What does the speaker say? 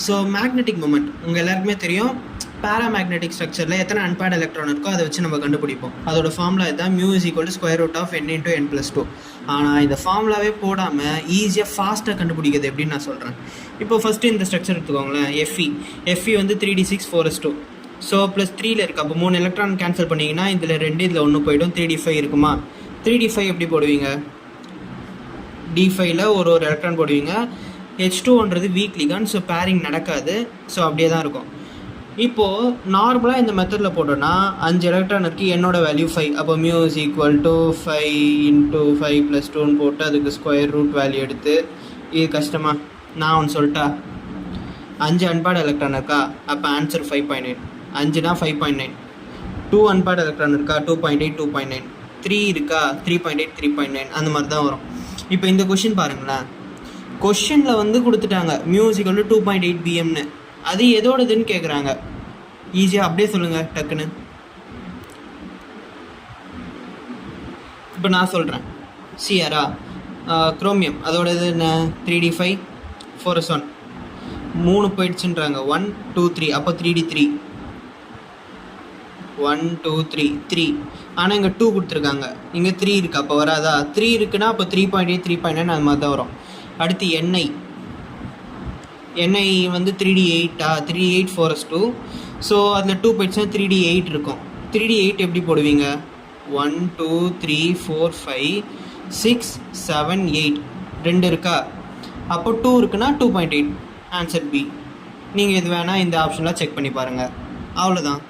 So magnetic moment உங்கள் எல்லாருக்குமே தெரியும். பேராமேக்னெட்டிக் ஸ்ட்ரக்சரில் எத்தனை அன்பேர்ட் எலக்ட்ரான் இருக்கோ அதை வச்சு நம்ம கண்டுபிடிப்போம். அதோட ஃபார்முலா இதுதான், μ = n × n+2. ஆனால் இந்த ஃபார்முலாவே போடாமல் ஈஸியாக ஃபாஸ்ட்டாக கண்டுபிடிக்கிறது எப்படின்னு நான் சொல்கிறேன். இப்போ ஃபஸ்ட்டு இந்த ஸ்ட்ரக்சர் எடுத்துக்கோங்களேன். Fe வந்து 3d6 4s2. ஸோ +3ல் இருக்குது. அப்போ 3 எலக்ட்ரான் கேன்சல் பண்ணிங்கன்னா இதில் 2 இதில் 1 போய்டும். 3d5 இருக்குமா? 3d5 எப்படி போடுவீங்க? d5ல் ஒரு எலக்ட்ரான் போடுவீங்க. H2ன்றது வீக் லிகாண்ட், ஸோ பேரிங் நடக்காது. ஸோ அப்படியே தான் இருக்கும். இப்போது நார்மலாக இந்த மெத்தடில் போட்டோன்னா 5 எலக்ட்ரான் இருக்குது, என்னோட வேல்யூ 5. அப்போ μ = 5 × 5 + 2ன்னு போட்டு அதுக்கு ஸ்கொயர் ரூட் வேல்யூ எடுத்து, இது கஷ்டமா? நான் ஒன்று சொல்லிட்டா, 5 அன்பேர்ட் எலக்ட்ரான் இருக்கா, அப்போ ஆன்சர் 5.9. 5னா 5.9. 2 அன்பேர்ட் எலக்ட்ரான் இருக்கா, 2.8 2.9. 3 இருக்கா, 3.8 3.9. அந்த மாதிரி தான் வரும். இப்போ இந்த கொஷின் பாருங்களேன். கொஷினில் வந்து கொடுத்துட்டாங்க μ = 2.8 bmன்னு. அது எதோடதுன்னு கேட்குறாங்க. ஈஸியாக அப்படியே சொல்லுங்கள் டக்குன்னு. இப்போ நான் சொல்கிறேன். சிஆரா குரோமியம் அதோடது என்ன? 3d5 4s1. 3 போயிடுச்சுன்றாங்க. 1 2 3. அப்போ 3d3 1 2 3 3. ஆனால் இங்கே 2 கொடுத்துருக்காங்க, இங்கே 3 இருக்குது. அப்போ வராதா? 3 இருக்குன்னா அப்போ 3.8 3.9 அது மாதிரி தான் வரும். அடுத்து NI வந்து 3d8 3d8 4s2. ஸோ அதில் 2 போயிடுச்சுன்னா 3d8 இருக்கும். 3d8 எப்படி போடுவீங்க? 1 2 3 4 5 6 7 8. 2 இருக்கா, அப்போ 2 இருக்குன்னா 2.8. Answer B. நீங்கள் இது வேணால் இந்த ஆப்ஷனில் செக் பண்ணி பாருங்கள். அவ்வளோதான்.